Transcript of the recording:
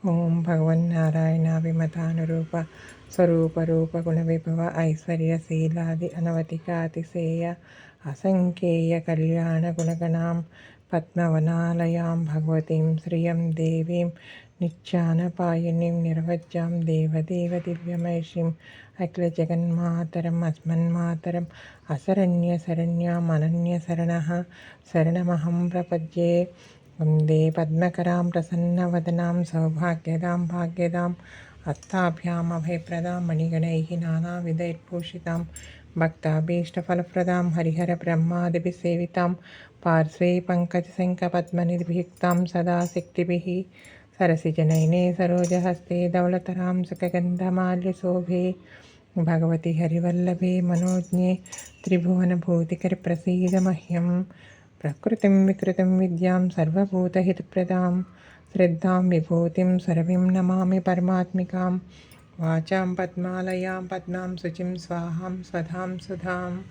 ఓం భగవన్నారాయణ విమతానురూప స్వరూప రూప గుణ విభవ ఐశ్వర్య శీలాది అనవతికాతిశేయ అసంఖ్యేయ కళ్యాణ గుణగణాం పద్మవనాలయాం భగవతీం శ్రియం దేవీం నిత్యానపాయినీం నిర్వజ్యాం దేవదేవ దివ్యమైషీం అఖిల జగన్మాతరం అస్మన్మాతరం అశరణ్య శరణ్యాం అనన్య శరణమహం ప్రపద్యే. వందే పద్మకరాం ప్రసన్నవదనాం సౌభాగ్యదాం భాగ్యదాం హస్తాభ్యామభయప్రదాం మణిగణైః నానావిధైర్భూషితాం భక్తాభీష్టఫలప్రదాం హరిహర బ్రహ్మాదిభిः సేవితాం పార్శ్వే పంకజశంఖపద్మనిభియుక్తాం సదా శక్తిభిः సరసిజనయనే సరోజహస్తే ధవళతరాం సుఖగంధమాల్యశోభే. భగవతి హరివల్లభే మనోజ్ఞే త్రిభువనభూతికరి ప్రసీద మహ్యం. ప్రకృతిం వికృతిం విద్యాం సర్వభూతహితప్రదాం శ్రద్ధాం విభూతిం సరవిం నమామి పరమాత్మికాం. వాచాం పద్మాలయాం పద్మాం శుచిం స్వాహాం స్వధాం సుధాం.